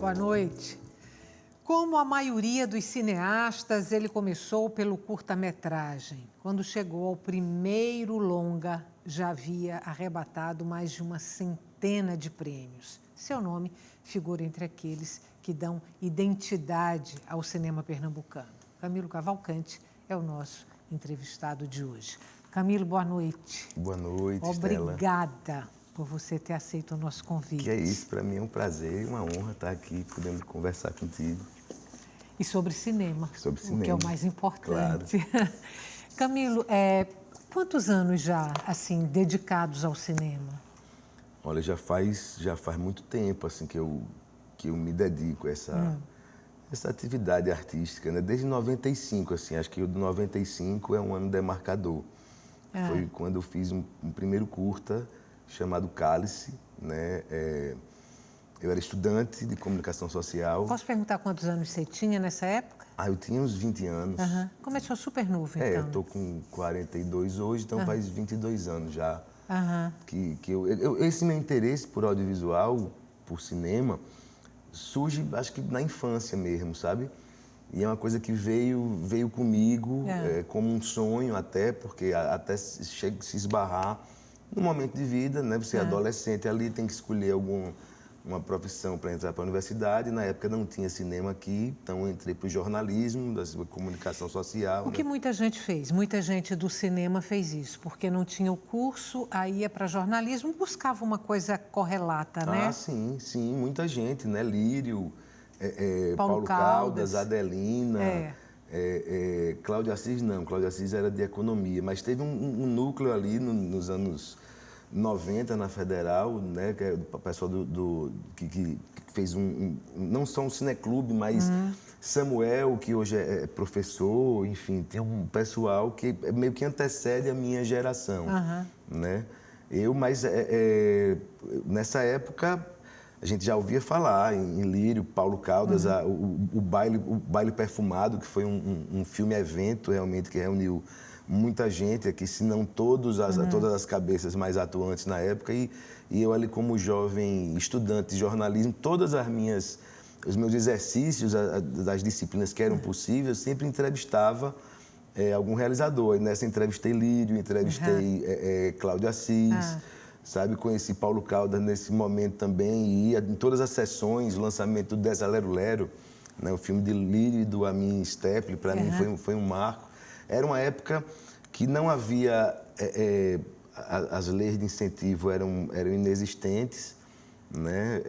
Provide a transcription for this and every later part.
Boa noite. Como a maioria dos cineastas, ele começou pelo curta-metragem. Quando chegou ao primeiro longa, já havia arrebatado mais de uma centena de prêmios. Seu nome figura entre aqueles que dão identidade ao cinema pernambucano. Camilo Cavalcante é o nosso entrevistado de hoje. Camilo, boa noite. Boa noite, Obrigada Estela. por você ter aceito o nosso convite. Que é isso, para mim é um prazer e uma honra estar aqui podendo conversar contigo. E sobre cinema, Sobre cinema, o que é o mais importante. Claro. Camilo, quantos anos já, assim, dedicados ao cinema? Olha, já faz muito tempo, assim, que eu me dedico a essa atividade artística, né? Desde 95, assim, acho que o de 95 é um ano demarcador. Foi quando eu fiz um primeiro curta chamado Cálice, né? Eu era estudante de comunicação social. Posso perguntar quantos anos você tinha nessa época? Eu tinha uns 20 anos. Começou super novo, então. Eu tô com 42 hoje, então faz 22 anos já. Que esse meu interesse por audiovisual, por cinema, surge, acho que na infância mesmo, sabe? E é uma coisa que veio comigo como um sonho até, porque até chega a se esbarrar no momento de vida, né? Você é adolescente ali, tem que escolher uma profissão para entrar para a universidade. Na época não tinha cinema aqui, então eu entrei para o jornalismo, da comunicação social. O que muita gente fez, muita gente do cinema fez isso, porque não tinha o curso, aí ia para jornalismo, buscava uma coisa correlata, né? Sim, muita gente, né? Lírio, Paulo Caldas, Adelina, Cláudio Assis não, Cláudio Assis era de economia, mas teve um núcleo ali nos anos 90 na Federal, né, que é o pessoal que fez não só um cineclube, mas Samuel, que hoje é professor, enfim, tem um pessoal que meio que antecede a minha geração, né? Mas nessa época a gente já ouvia falar em Lírio, Paulo Caldas, o Baile Perfumado, que foi um filme-evento realmente que reuniu muita gente aqui, se não todas as cabeças mais atuantes na época, e eu ali como jovem estudante de jornalismo, os meus exercícios das disciplinas que eram possíveis, eu sempre entrevistava algum realizador. E nessa entrevistei Lírio, entrevistei Cláudio Assis, sabe? Conheci Paulo Caldas nesse momento também, e ia em todas as sessões, o lançamento do Dessa Lero Lero, né? O filme de Lírio e do Amin Steppler, para mim foi um marco. Era uma época que não havia... as leis de incentivo eram inexistentes, né?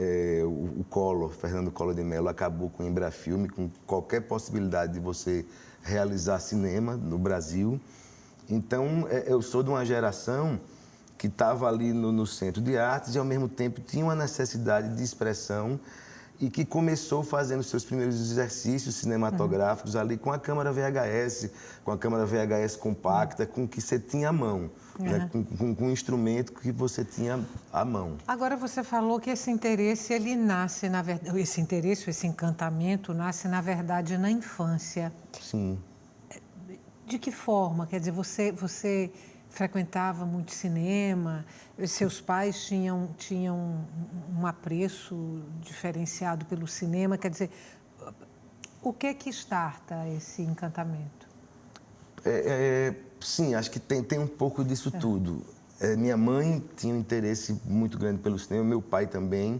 O Collor, Fernando Collor de Mello, acabou com o Embrafilme, com qualquer possibilidade de você realizar cinema no Brasil. Então, eu sou de uma geração que estava ali no Centro de Artes e, ao mesmo tempo, tinha uma necessidade de expressão e que começou fazendo seus primeiros exercícios cinematográficos ali com a câmera VHS, com a câmera VHS compacta, com o que você tinha à mão, né? com um instrumento que você tinha à mão. Agora, você falou que esse interesse, ele nasce, na verdade, esse encantamento nasce, na verdade, na infância. Sim. De que forma? Quer dizer, você frequentava muito cinema, seus pais tinham um apreço diferenciado pelo cinema, quer dizer, o que é que starta esse encantamento? Sim, acho que tem um pouco disso tudo. Minha mãe tinha um interesse muito grande pelo cinema, meu pai também,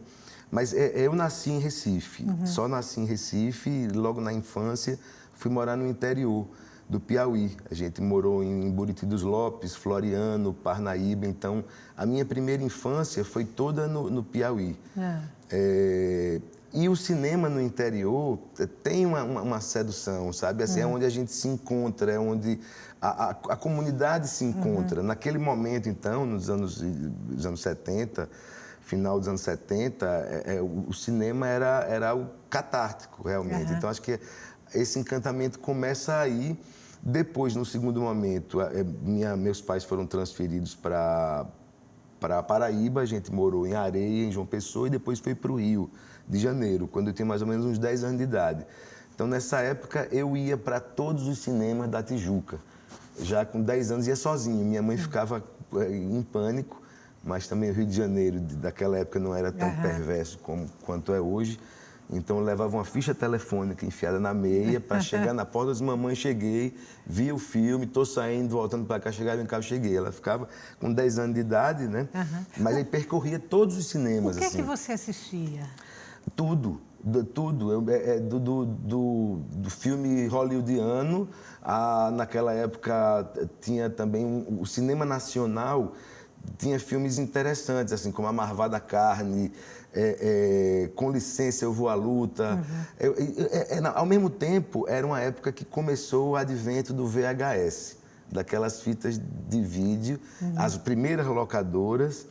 mas eu nasci em Recife, só nasci em Recife e logo na infância fui morar no interior do Piauí. A gente morou em Buriti dos Lopes, Floriano, Parnaíba, então a minha primeira infância foi toda no Piauí. E o cinema no interior tem uma sedução, sabe? Assim, é onde a gente se encontra, é onde a comunidade se encontra. Naquele momento, então, nos anos 70, final dos anos 70, o cinema era o catártico, realmente. Então, acho que esse encantamento começa aí. Depois, no segundo momento, meus pais foram transferidos para Paraíba, a gente morou em Areia, em João Pessoa, e depois foi para o Rio de Janeiro, quando eu tinha mais ou menos uns 10 anos de idade. Então, nessa época, eu ia para todos os cinemas da Tijuca. Já com 10 anos, ia sozinho. Minha mãe ficava em pânico, mas também o Rio de Janeiro, daquela época, não era tão perverso quanto é hoje. Então eu levava uma ficha telefônica enfiada na meia para chegar na porta, disse, mamãe, cheguei, vi o filme, estou saindo, voltando para cá, chegava em casa, cheguei. Ela ficava com 10 anos de idade, né? Mas aí percorria todos os cinemas. O que você assistia? Tudo. Tudo, do filme hollywoodiano, naquela época tinha também o cinema nacional, tinha filmes interessantes, assim, como A Marvada Carne, Com Licença, Eu Vou à Luta. Ao mesmo tempo, era uma época que começou o advento do VHS, daquelas fitas de vídeo, as primeiras locadoras.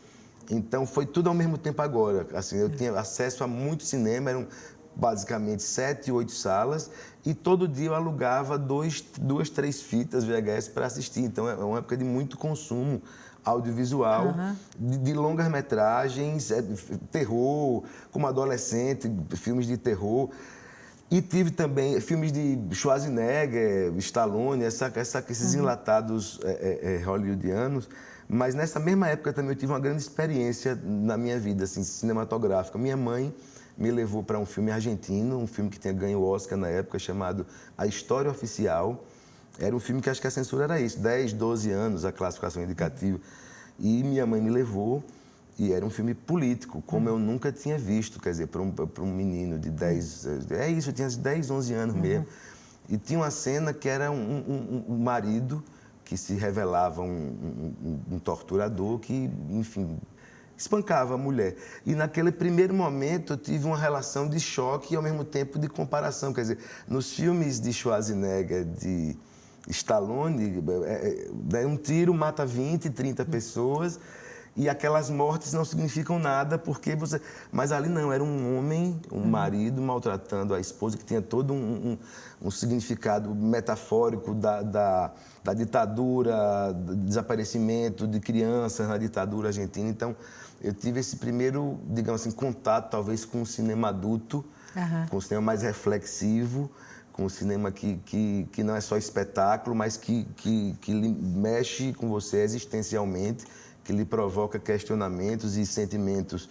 Então, foi tudo ao mesmo tempo agora. Assim, eu tinha acesso a muito cinema, eram basicamente 7, 8 salas, e todo dia eu alugava 2, 3 fitas VHS para assistir. Então, é uma época de muito consumo audiovisual, de longas metragens, terror, como adolescente, filmes de terror. E tive também filmes de Schwarzenegger, Stallone, esses enlatados hollywoodianos. Mas nessa mesma época também eu tive uma grande experiência na minha vida, assim, cinematográfica. Minha mãe me levou para um filme argentino, um filme que tinha ganho o Oscar na época, chamado A História Oficial. Era um filme que acho que a censura era isso, 10, 12 anos, a classificação indicativa. E minha mãe me levou, e era um filme político, como eu nunca tinha visto, quer dizer, para um menino de 10... É isso, eu tinha 10, 11 anos mesmo. E tinha uma cena que era um marido que se revelava um torturador que, enfim, espancava a mulher. E naquele primeiro momento eu tive uma relação de choque e ao mesmo tempo de comparação. Quer dizer, nos filmes de Schwarzenegger, de Stallone, um tiro mata 20, 30 pessoas e aquelas mortes não significam nada porque você... Mas ali não, era um homem, um marido maltratando a esposa, que tinha todo um significado metafórico da ditadura, do desaparecimento de crianças na ditadura argentina. Então, eu tive esse primeiro, digamos assim, contato talvez com o cinema adulto, com o cinema mais reflexivo, com o cinema que não é só espetáculo, mas que mexe com você existencialmente, que lhe provoca questionamentos e sentimentos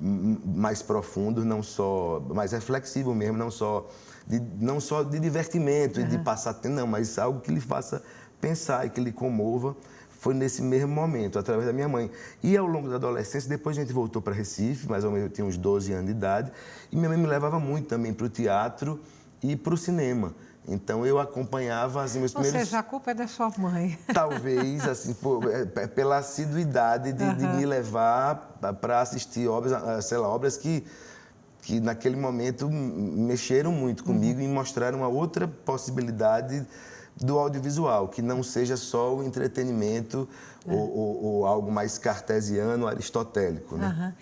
mais profundos, não só mais reflexivo mesmo, não só de divertimento e de passar tempo, não, mas algo que lhe faça pensar e que lhe comova. Foi nesse mesmo momento, através da minha mãe. E ao longo da adolescência, depois a gente voltou para Recife, mais ou menos eu tinha uns 12 anos de idade, e minha mãe me levava muito também para o teatro e para o cinema. Então, eu acompanhava assim, meus primeiros... Ou seja, a culpa é da sua mãe. Talvez, assim, pela assiduidade de me levar para assistir obras, sei lá, obras que naquele momento mexeram muito comigo e mostraram uma outra possibilidade do audiovisual, que não seja só o entretenimento ou algo mais cartesiano, aristotélico, né?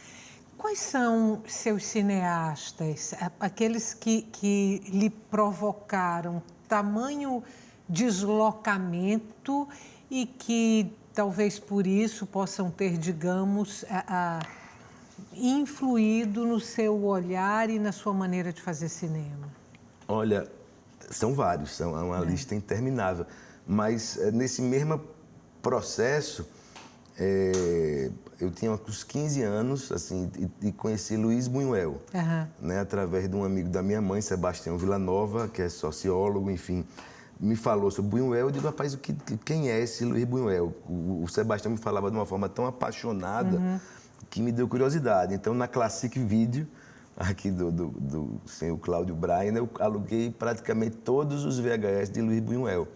Quais são seus cineastas, aqueles que lhe provocaram tamanho deslocamento e que talvez por isso possam ter, digamos, influído no seu olhar e na sua maneira de fazer cinema? Olha, são vários, é uma lista interminável, mas nesse mesmo processo, eu tinha uns 15 anos assim, e conheci Luiz Buñuel, né, através de um amigo da minha mãe, Sebastião Villanova, que é sociólogo, enfim, me falou sobre Buñuel. Eu digo, rapaz, quem é esse Luiz Buñuel? O Sebastião me falava de uma forma tão apaixonada que me deu curiosidade. Então, na Classic Video, aqui do senhor Cláudio Brainer, eu aluguei praticamente todos os VHS de Luiz Buñuel.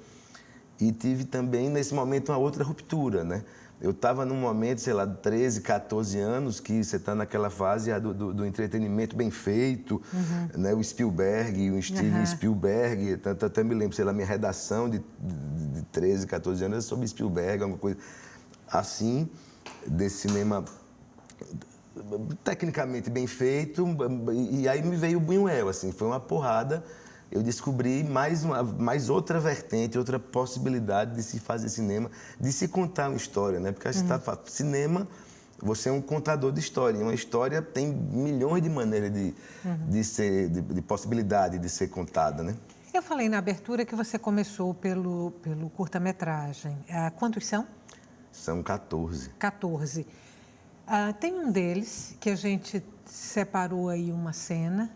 E tive também, nesse momento, uma outra ruptura, né? Eu estava num momento, sei lá, de 13, 14 anos, que você está naquela fase do entretenimento bem feito, né? O Spielberg, o Steven Spielberg, até me lembro, sei lá, minha redação de 13, 14 anos é sobre Spielberg, alguma coisa assim, desse cinema tecnicamente bem feito, e aí me veio o Buñuel, assim, foi uma porrada. Eu descobri mais outra vertente, outra possibilidade de se fazer cinema, de se contar uma história, né? Porque a gente cinema, você é um contador de história, e uma história tem milhões de maneiras de possibilidade de ser contada, né? Eu falei na abertura que você começou pelo curta-metragem. Quantos são? São 14. 14. Tem um deles que a gente separou aí uma cena,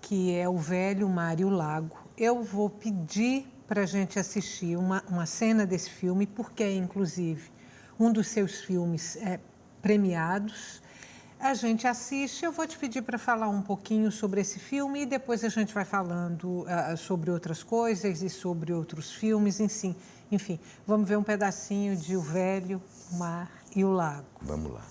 que é O Velho Mar e o Lago. Eu vou pedir para a gente assistir uma cena desse filme, porque é, inclusive, um dos seus filmes premiados. A gente assiste, eu vou te pedir para falar um pouquinho sobre esse filme e depois a gente vai falando sobre outras coisas e sobre outros filmes, enfim, vamos ver um pedacinho de O Velho Mar e o Lago. Vamos lá.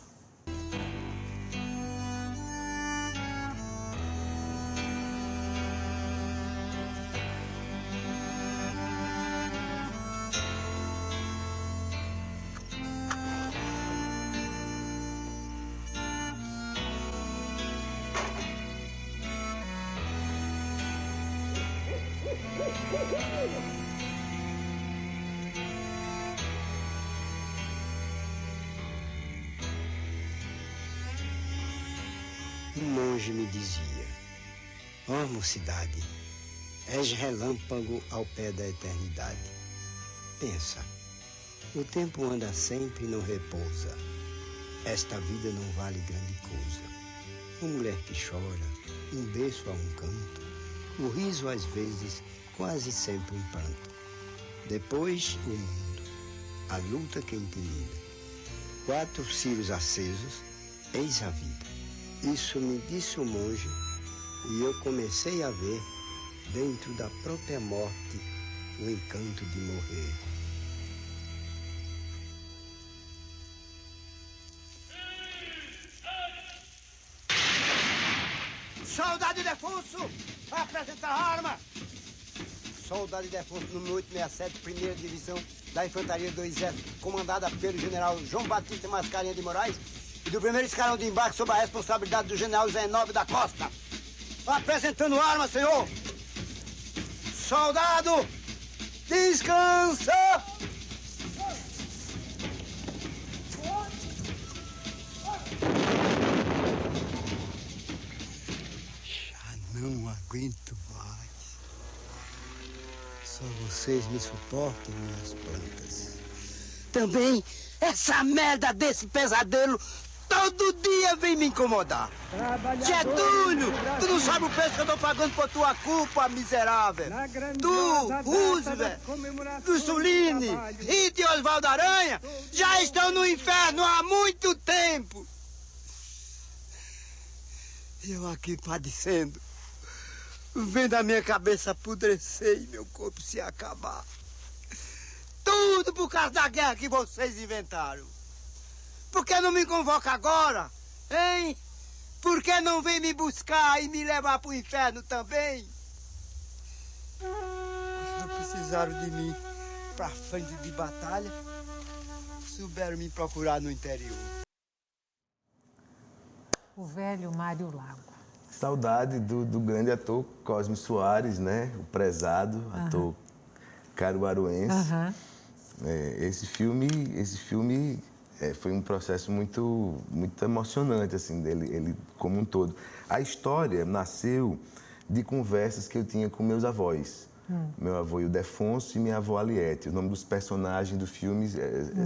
Um monge me dizia: ó mocidade, és relâmpago ao pé da eternidade. Pensa, o tempo anda sempre e não repousa. Esta vida não vale grande coisa. Uma mulher que chora, um berço a um canto, o riso às vezes, quase sempre um pranto. Depois o mundo, a luta que intimida. 4 círios acesos, eis a vida. Isso me disse o monge e eu comecei a ver, dentro da própria morte, o encanto de morrer. Soldado Ildefonso, apresenta a arma! Soldado Ildefonso, número 867, 1ª Divisão da Infantaria do Exército, comandada pelo general João Batista Mascarenhas de Moraes, e do 1º escalão de embarque sob a responsabilidade do general Zé Nobre da Costa. Apresentando arma, senhor! Soldado, descansa! Já não aguento mais. Só vocês me suportam, minhas plantas. Também essa merda desse pesadelo todo dia vem me incomodar. Getúlio, tu não sabe o preço que eu tô pagando por tua culpa, miserável. Tu, Roosevelt, Mussolini, Hitler e Oswaldo Aranha já estão no inferno há muito tempo. E eu aqui padecendo, vendo a minha cabeça apodrecer e meu corpo se acabar. Tudo por causa da guerra que vocês inventaram. Por que não me convoca agora, hein? Por que não vem me buscar e me levar pro inferno também? Não precisaram de mim pra frente de batalha, souberam me procurar no interior. O Velho Mar e o Lago. Saudade do grande ator Cosme Soares, né? O prezado ator caruaruense. Esse filme foi um processo muito emocionante, assim, dele, ele como um todo. A história nasceu de conversas que eu tinha com meus avós. Meu avô Ildefonso e minha avó Aliete. O nome dos personagens do filme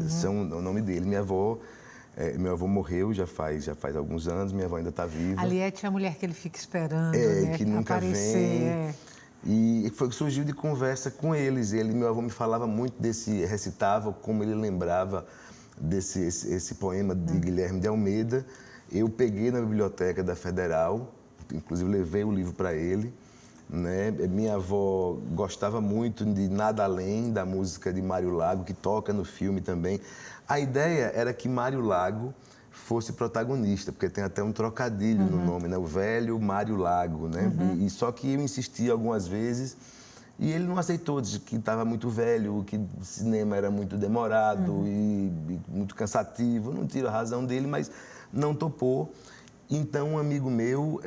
são o nome dele. Meu avô morreu já faz alguns anos, minha avó ainda está viva. Aliete é a mulher que ele fica esperando, né? Que nunca aparecer, vem. E surgiu de conversa com eles. Meu avô me falava muito recitava como ele lembrava esse poema de Guilherme de Almeida. Eu peguei na biblioteca da Federal, inclusive levei o livro para ele, né? Minha avó gostava muito de Nada Além, da música de Mário Lago, que toca no filme também. A ideia era que Mário Lago fosse protagonista, porque tem até um trocadilho no nome, né? O Velho Mário Lago, né? E só que eu insisti algumas vezes e ele não aceitou, disse que estava muito velho, que o cinema era muito demorado e muito cansativo. Não tiro a razão dele, mas não topou. Então, um amigo meu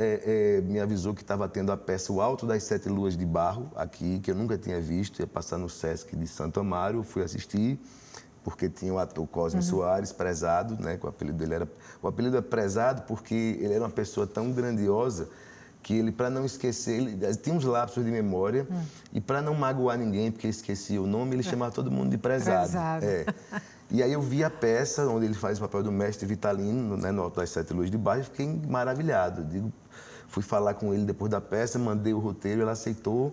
me avisou que estava tendo a peça O Alto das Sete Luas de Barro, aqui, que eu nunca tinha visto, ia passar no Sesc de Santo Amaro. Fui assistir, porque tinha o ator Cosme Soares, prezado, né? O apelido dele era... O apelido é prezado porque ele era uma pessoa tão grandiosa que ele, para não esquecer, ele tinha uns lapsos de memória e para não magoar ninguém, porque esquecia o nome, ele chamava todo mundo de prezado. E aí eu vi a peça onde ele faz o papel do mestre Vitalino, né, no Alto das Sete Luas de Barro, e fiquei maravilhado. Fui falar com ele depois da peça, mandei o roteiro, ele aceitou.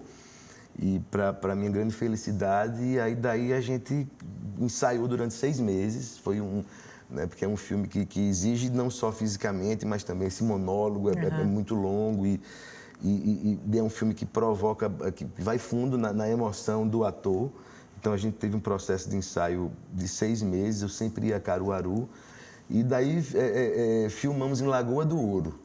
E para minha grande felicidade, aí daí a gente ensaiou durante 6 meses. Foi né, porque é um filme que exige não só fisicamente, mas também esse monólogo é muito longo e é um filme que provoca, que vai fundo na emoção do ator. Então a gente teve um processo de ensaio de 6 meses, eu sempre ia a Caruaru. E daí filmamos em Lagoa do Ouro,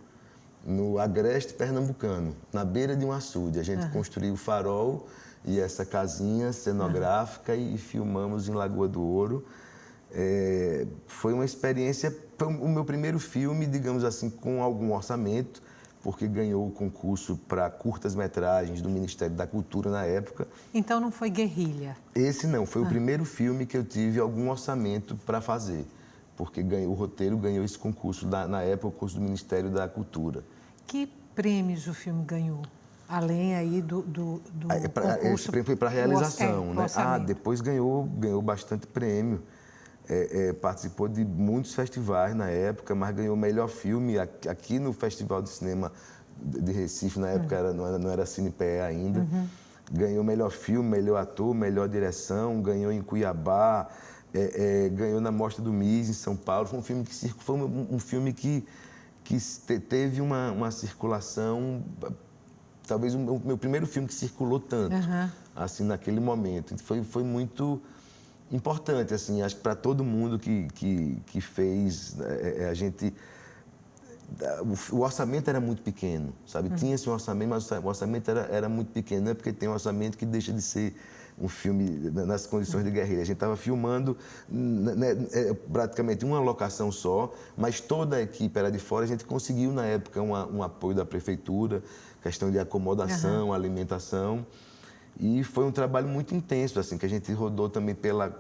no Agreste Pernambucano, na beira de um açude. A gente construiu o farol e essa casinha cenográfica e filmamos em Lagoa do Ouro. Foi uma experiência, foi o meu primeiro filme, digamos assim, com algum orçamento, porque ganhou o concurso para curtas-metragens do Ministério da Cultura na época. Então não foi guerrilha? Esse não, foi o primeiro filme que eu tive algum orçamento para fazer, porque o roteiro ganhou esse concurso, na época, o concurso do Ministério da Cultura. Que prêmios o filme ganhou? Além aí do concurso? Esse prêmio foi para a realização, né? Depois ganhou bastante prêmio. Participou de muitos festivais na época, mas ganhou o melhor filme aqui no Festival de Cinema de Recife, na época não era CinePE ainda. Ganhou melhor filme, melhor ator, melhor direção, ganhou em Cuiabá, ganhou na Mostra do MIS em São Paulo. Foi um filme que teve uma circulação, talvez o meu primeiro filme que circulou tanto, assim, naquele momento. Foi muito importante, assim, acho que para todo mundo que fez, a gente... O orçamento era muito pequeno, sabe? Tinha-se um orçamento, mas o orçamento era muito pequeno. Não é porque tem um orçamento que deixa de ser um filme nas condições de guerrilha. A gente estava filmando praticamente uma locação só, mas toda a equipe era de fora. A gente conseguiu, na época, um apoio da prefeitura, questão de acomodação, alimentação. E foi um trabalho muito intenso, assim, que a gente rodou também pela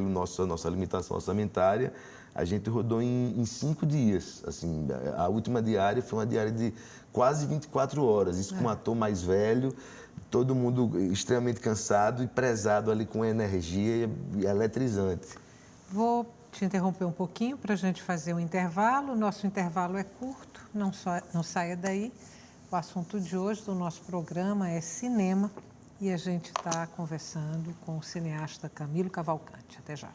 nossa limitação orçamentária. A gente rodou em 5 dias. Assim, a última diária foi uma diária de quase 24 horas. Isso com um ator mais velho, todo mundo extremamente cansado e prezado ali com energia e eletrizante. Vou te interromper um pouquinho para a gente fazer um intervalo. O nosso intervalo é curto, não saia daí. O assunto de hoje do nosso programa é cinema. E a gente está conversando com o cineasta Camilo Cavalcante. Até já.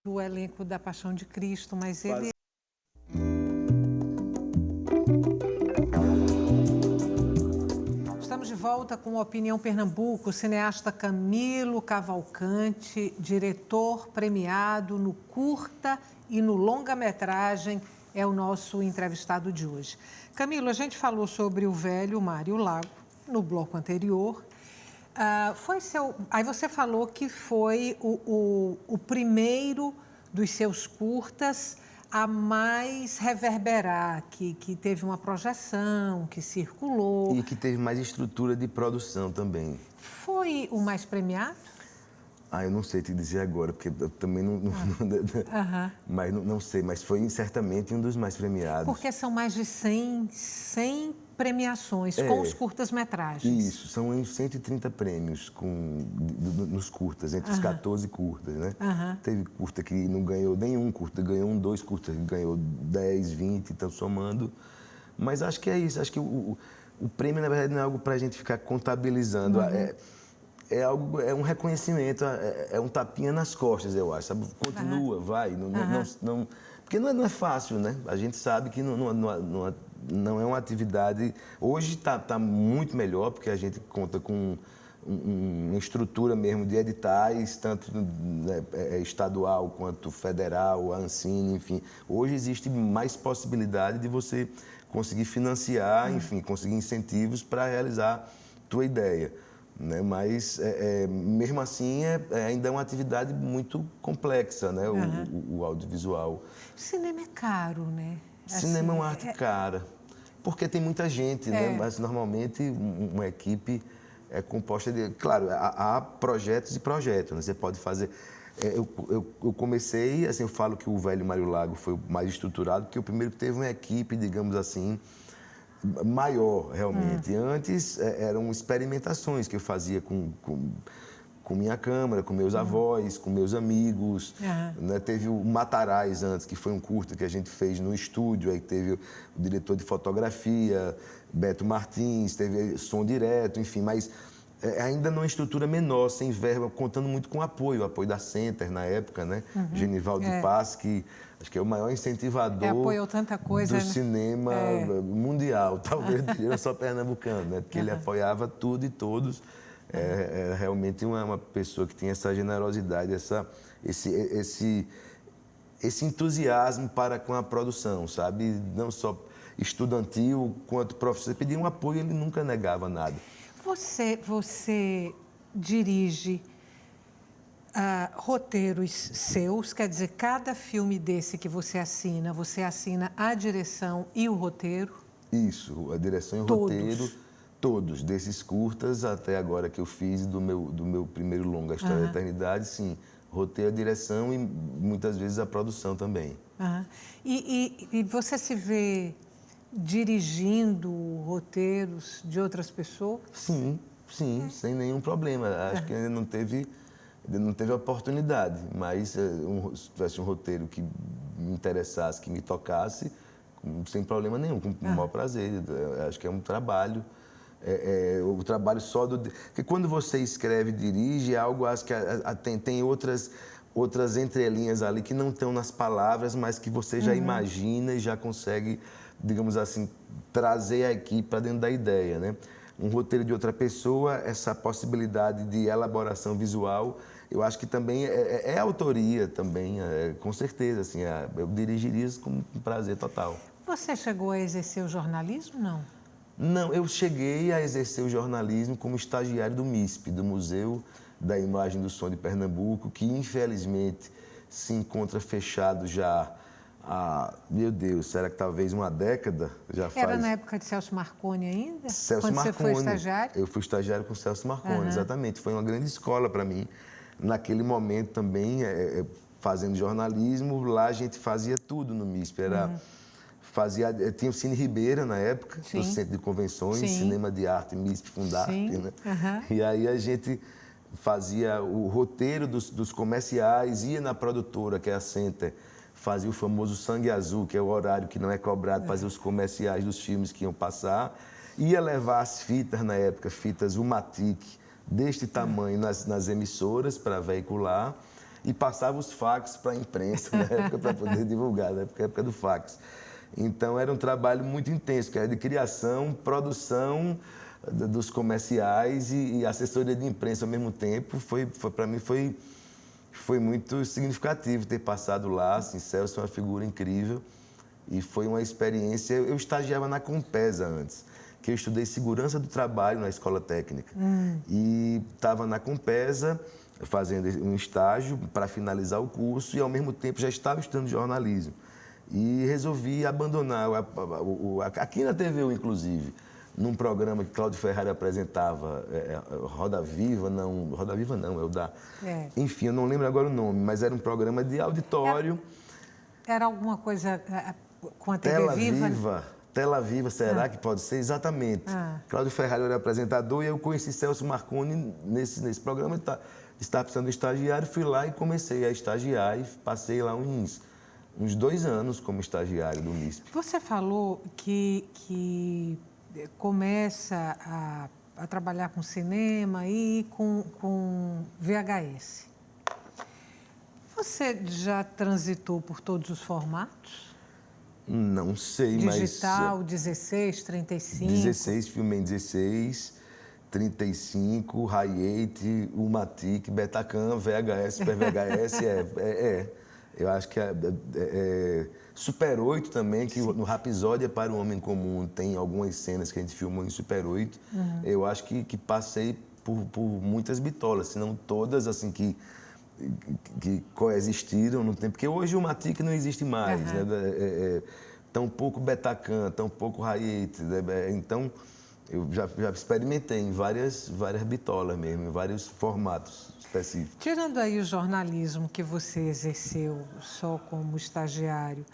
O elenco da Paixão de Cristo, mas ele... Estamos de volta com a Opinião Pernambuco, o cineasta Camilo Cavalcante, diretor premiado no curta e no longa-metragem, é o nosso entrevistado de hoje. Camilo, a gente falou sobre O Velho Mar e o Lago no bloco anterior. Aí você falou que foi o primeiro dos seus curtas a mais reverberar, que teve uma projeção, que circulou. E que teve mais estrutura de produção também. Foi o mais premiado? Eu não sei te dizer agora, porque eu também não... Mas não sei, mas foi certamente um dos mais premiados. Porque são mais de 100 premiações com os curtas-metragens. Isso, são 130 prêmios nos curtas, entre os 14 curtas, né? Teve curta que não ganhou nenhum curta, ganhou 2 curtas, ganhou 10, 20, então somando. Mas acho que é isso, acho que o prêmio, na verdade, não é algo para a gente ficar contabilizando. É um reconhecimento, é um tapinha nas costas, eu acho, sabe? Continua, vai. Porque não é fácil, né? A gente sabe que não é uma atividade... Hoje está muito melhor, porque a gente conta com uma estrutura mesmo de editais, tanto estadual quanto federal, a Ancine, enfim. Hoje existe mais possibilidade de você conseguir financiar, enfim, conseguir incentivos para realizar tua ideia. Né? Mas, mesmo assim, ainda é uma atividade muito complexa, né? O audiovisual. O cinema é caro, né? Cinema é uma arte cara, porque tem muita gente, né? Mas, normalmente, uma equipe é composta de... Claro, há projetos e projetos, né? Você pode fazer... Eu comecei, assim, eu falo que O Velho Mar e o Lago foi o mais estruturado, porque o primeiro que teve uma equipe, digamos assim, maior, realmente. Antes, eram experimentações que eu fazia com minha câmera, com meus avós, com meus amigos. Né? Teve o Matarazzo antes, que foi um curta que a gente fez no estúdio, aí teve o diretor de fotografia, Beto Martins, teve som direto, enfim, mas ainda numa estrutura menor, sem verba, contando muito com o apoio da Center na época, né? Genivaldo de Paz, que acho que é o maior incentivador apoiou tanta coisa, do cinema mundial, talvez não só pernambucano, né? Porque ele apoiava tudo e todos. É realmente uma pessoa que tem essa generosidade, esse entusiasmo para com a produção, sabe? Não só estudantil quanto profissional. Você pedia um apoio, ele nunca negava nada. Você dirige roteiros seus, quer dizer, cada filme desse que você assina a direção e o roteiro? Isso, a direção e o roteiro, todos, desses curtas até agora que eu fiz do meu primeiro longa, A História da Eternidade, sim. Roteiro, a direção e muitas vezes a produção também. E você se vê dirigindo roteiros de outras pessoas? Sim, sem nenhum problema. Acho que ainda não teve oportunidade, mas se tivesse um roteiro que me interessasse, que me tocasse, sem problema nenhum, com o maior prazer. Acho que é um trabalho, o trabalho só do... Porque quando você escreve e dirige, é algo acho que tem outras entrelinhas ali que não estão nas palavras, mas que você já imagina e já consegue, digamos assim, trazer a equipe para dentro da ideia, né? Um roteiro de outra pessoa, essa possibilidade de elaboração visual, eu acho que também é autoria também, com certeza, assim, eu dirigiria isso com prazer total. Você chegou a exercer o jornalismo, não? Não, eu cheguei a exercer o jornalismo como estagiário do MISP, do Museu da Imagem do Som de Pernambuco, que infelizmente se encontra fechado já meu Deus, será que talvez uma década já faz? Era na época de Celso Marconi ainda? Celso Quando Marconi. Você foi estagiário? Eu fui estagiário com Celso Marconi, exatamente. Foi uma grande escola para mim. Naquele momento também, fazendo jornalismo, lá a gente fazia tudo no MISP. Tinha o Cine Ribeira na época, no Centro de Convenções, Cinema de Arte, MISP Fundarte, né? E aí a gente fazia o roteiro dos comerciais, ia na produtora, que é a Center, fazia o famoso sangue azul, que é o horário que não é cobrado, fazia os comerciais dos filmes que iam passar, ia levar as fitas na época, fitas Umatic, deste tamanho nas emissoras para veicular, e passava os fax para a imprensa na época para poder divulgar, na época do fax. Então era um trabalho muito intenso, que era de criação, produção dos comerciais e assessoria de imprensa ao mesmo tempo. Para mim foi muito significativo ter passado lá. Assim, Celso é uma figura incrível e foi uma experiência. Eu estagiava na Compesa antes, que eu estudei segurança do trabalho na escola técnica. E estava na Compesa fazendo um estágio para finalizar o curso e ao mesmo tempo já estava estudando jornalismo. E resolvi abandonar, aqui na TVU inclusive, num programa que Cláudio Ferrari apresentava, Roda Viva não, é o da... Enfim, eu não lembro agora o nome, mas era um programa de auditório. Era alguma coisa com a TV Viva? Tela Viva, será que pode ser? Exatamente. Cláudio Ferrari era apresentador e eu conheci Celso Marconi nesse programa, estava precisando de estagiário, fui lá e comecei a estagiar e passei lá uns 2 anos como estagiário do MISP. Você falou que começa a trabalhar com cinema e com VHS. Você já transitou por todos os formatos? Não sei, mas... Digital, 16, 35? 16, filmei em 16, 35, Hi8, Umatic, Betacam, VHS, Super VHS, Eu acho que Super 8 também, que no Rapsódia para o Homem Comum tem algumas cenas que a gente filmou em Super 8. Eu acho que passei por muitas bitolas, se não todas, assim, que coexistiram no tempo. Porque hoje o Matic não existe mais, né? Tão pouco Betacam, tão pouco Hi8. Né? Então, eu já experimentei em várias bitolas mesmo, em vários formatos específicos. Tirando aí o jornalismo que você exerceu só como estagiário,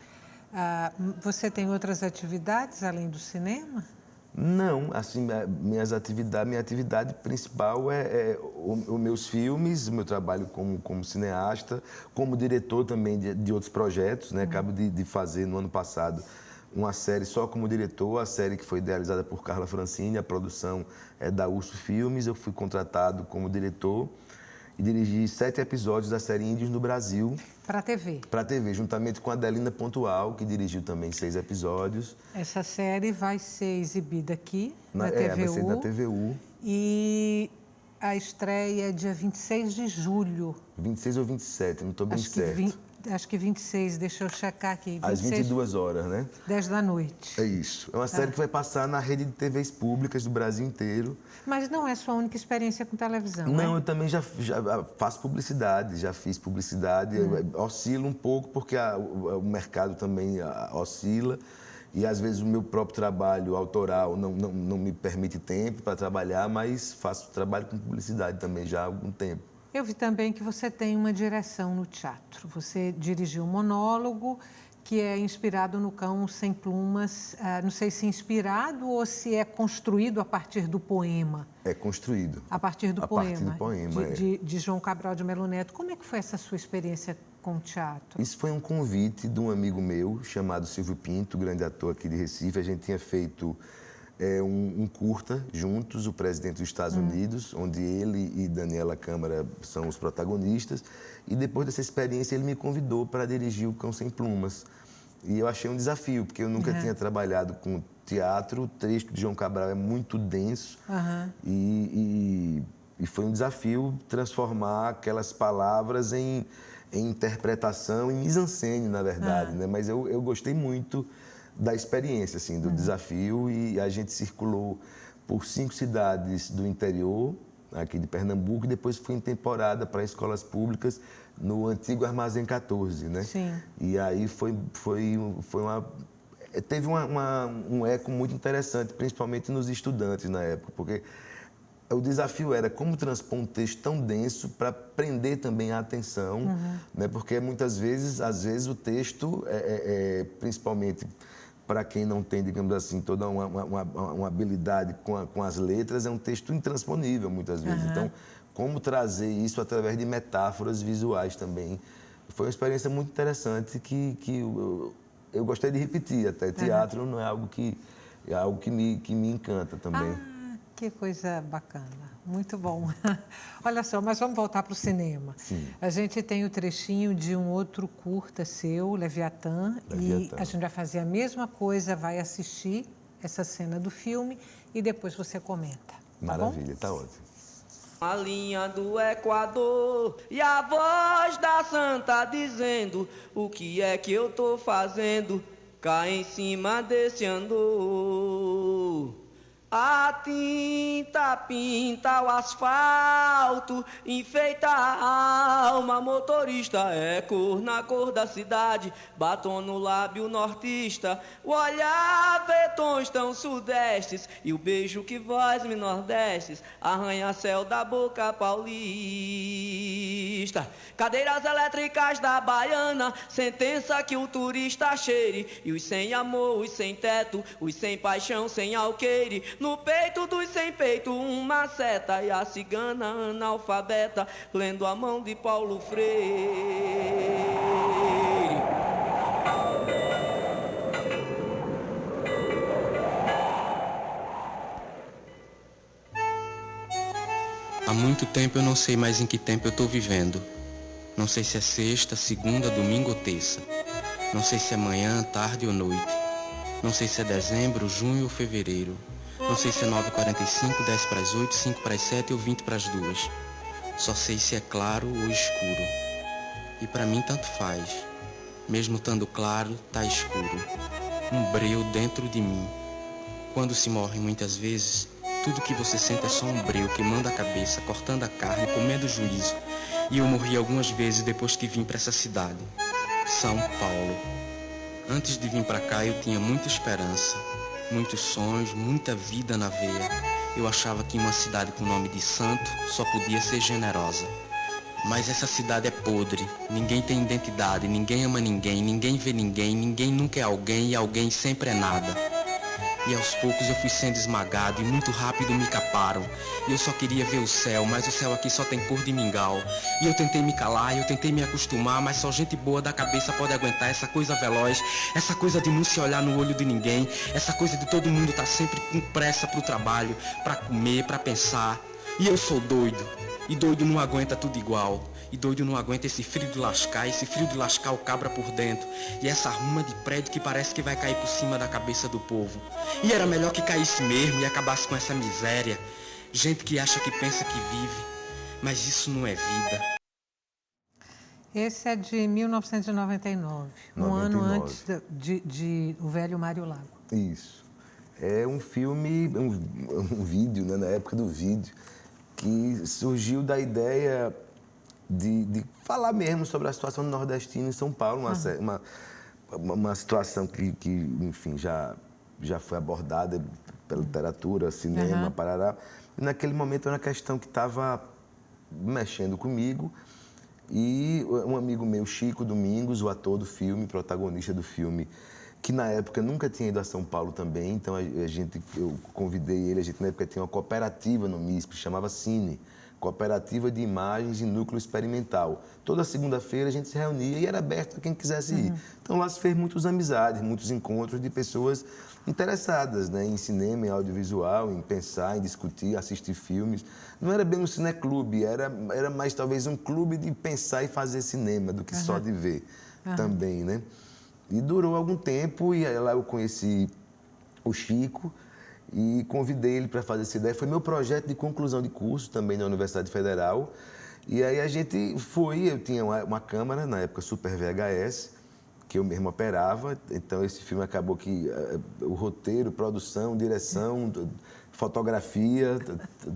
você tem outras atividades além do cinema? Não, assim, minha atividade principal é os meus filmes, o meu trabalho como cineasta, como diretor também de outros projetos, né? Acabo de fazer no ano passado uma série só como diretor, a série que foi idealizada por Carla Francini, a produção é da Urso Filmes, eu fui contratado como diretor e dirigi 7 episódios da série Índios no Brasil. Para a TV? Para a TV, juntamente com a Adelina Pontual, que dirigiu também 6 episódios. Essa série vai ser exibida aqui, na TVU. Vai ser na TVU. E a estreia é dia 26 de julho. 26 ou 27, não estou bem certo. Acho que 26, deixa eu checar aqui. 26, às 22 horas, né? 10 da noite. É isso. É uma série que vai passar na rede de TVs públicas do Brasil inteiro. Mas não é sua única experiência com televisão, não, eu também já faço publicidade, já fiz publicidade. Eu oscilo um pouco porque o mercado também oscila. E às vezes o meu próprio trabalho autoral não me permite tempo para trabalhar, mas faço trabalho com publicidade também já há algum tempo. Eu vi também que você tem uma direção no teatro. Você dirigiu um monólogo que é inspirado no Cão Sem Plumas. Não sei se inspirado ou se é construído a partir do poema. É construído. A partir do poema. A partir do poema, de João Cabral de Melo Neto. Como é que foi essa sua experiência com o teatro? Isso foi um convite de um amigo meu, chamado Silvio Pinto, grande ator aqui de Recife. A gente tinha feito um curta juntos, o Presidente dos Estados Unidos, onde ele e Daniela Câmara são os protagonistas. E depois dessa experiência ele me convidou para dirigir o Cão Sem Plumas. E eu achei um desafio, porque eu nunca tinha trabalhado com teatro. O texto de João Cabral é muito denso e foi um desafio transformar aquelas palavras em interpretação, em mise-en-scène, na verdade, né? Mas eu gostei muito da experiência, assim, do desafio, e a gente circulou por 5 cidades do interior, aqui de Pernambuco, e depois fui em temporada para escolas públicas no antigo Armazém 14, né? Sim. E aí teve um eco muito interessante, principalmente nos estudantes na época, porque o desafio era como transpor um texto tão denso para prender também a atenção, né? Porque muitas vezes, o texto, principalmente para quem não tem, digamos assim, toda uma habilidade com as letras, é um texto intransponível muitas vezes. Então, como trazer isso através de metáforas visuais também. Foi uma experiência muito interessante que eu gostei de repetir até. Teatro não é algo que me encanta também. Que coisa bacana, muito bom. Olha só, mas vamos voltar para o cinema. Sim. A gente tem o trechinho de um outro curta seu, Leviatã, e a gente vai fazer a mesma coisa, vai assistir essa cena do filme e depois você comenta. Maravilha, tá ótimo. A linha do Equador e a voz da santa dizendo: o que é que eu tô fazendo cá em cima desse andor? A tinta pinta o asfalto, enfeita a alma, motorista é cor na cor da cidade, batom no lábio nortista, o olhar vê tons tão sudestes, e o beijo que vós me nordestes, arranha-céu da boca paulista. Cadeiras elétricas da baiana, sentença que o turista cheire, e os sem amor, os sem teto, os sem paixão, sem alqueire, no peito dos sem peito uma seta, e a cigana analfabeta lendo a mão de Paulo Freire. Há muito tempo eu não sei mais em que tempo eu tô vivendo. Não sei se é sexta, segunda, domingo ou terça. Não sei se é manhã, tarde ou noite. Não sei se é dezembro, junho ou fevereiro. Não sei se é 9h45, 10 para as 8, 5 para as 7 ou 20 para as 2. Só sei se é claro ou escuro. E para mim tanto faz. Mesmo estando claro, tá escuro. Um breu dentro de mim. Quando se morre muitas vezes, tudo que você sente é só um breu queimando a cabeça, cortando a carne, comendo o juízo. E eu morri algumas vezes depois que vim para essa cidade, São Paulo. Antes de vir para cá eu tinha muita esperança, muitos sonhos, muita vida na veia. Eu achava que uma cidade com nome de santo só podia ser generosa. Mas essa cidade é podre, ninguém tem identidade, ninguém ama ninguém, ninguém vê ninguém, ninguém nunca é alguém e alguém sempre é nada. E aos poucos eu fui sendo esmagado e muito rápido me caparam. E eu só queria ver o céu, mas o céu aqui só tem cor de mingau. E eu tentei me calar, eu tentei me acostumar, mas só gente boa da cabeça pode aguentar essa coisa veloz, essa coisa de não se olhar no olho de ninguém, essa coisa de todo mundo tá sempre com pressa pro trabalho, pra comer, pra pensar. E eu sou doido, e doido não aguenta tudo igual. E doido não aguenta esse frio de lascar, esse frio de lascar o cabra por dentro. E essa ruma de prédio que parece que vai cair por cima da cabeça do povo. E era melhor que caísse mesmo e acabasse com essa miséria. Gente que acha que pensa que vive, mas isso não é vida. Esse é de 1999, um ano antes de O Velho Mário Lago. Isso. É um filme, um vídeo, né, na época do vídeo, que surgiu da ideia de falar mesmo sobre a situação do nordestino em São Paulo, uma situação que, enfim, já foi abordada pela literatura, cinema, parará. E naquele momento era uma questão que estava mexendo comigo. E um amigo meu, Chico Domingos, o ator do filme, protagonista do filme, que na época nunca tinha ido a São Paulo também, então eu convidei ele, a gente na época tinha uma cooperativa no MISP, chamava Cine, Cooperativa de Imagens e Núcleo Experimental. Toda segunda-feira a gente se reunia e era aberto para quem quisesse ir. Então lá se fez muitas amizades, muitos encontros de pessoas interessadas, né, em cinema, em audiovisual, em pensar, em discutir, assistir filmes. Não era bem um cineclube, era mais talvez um clube de pensar e fazer cinema do que só de ver também, né? E durou algum tempo e lá eu conheci o Chico e convidei ele para fazer essa ideia. Foi meu projeto de conclusão de curso também na Universidade Federal. E aí a gente foi, eu tinha uma câmera, na época Super VHS, que eu mesmo operava. Então esse filme acabou que o roteiro, produção, direção, fotografia,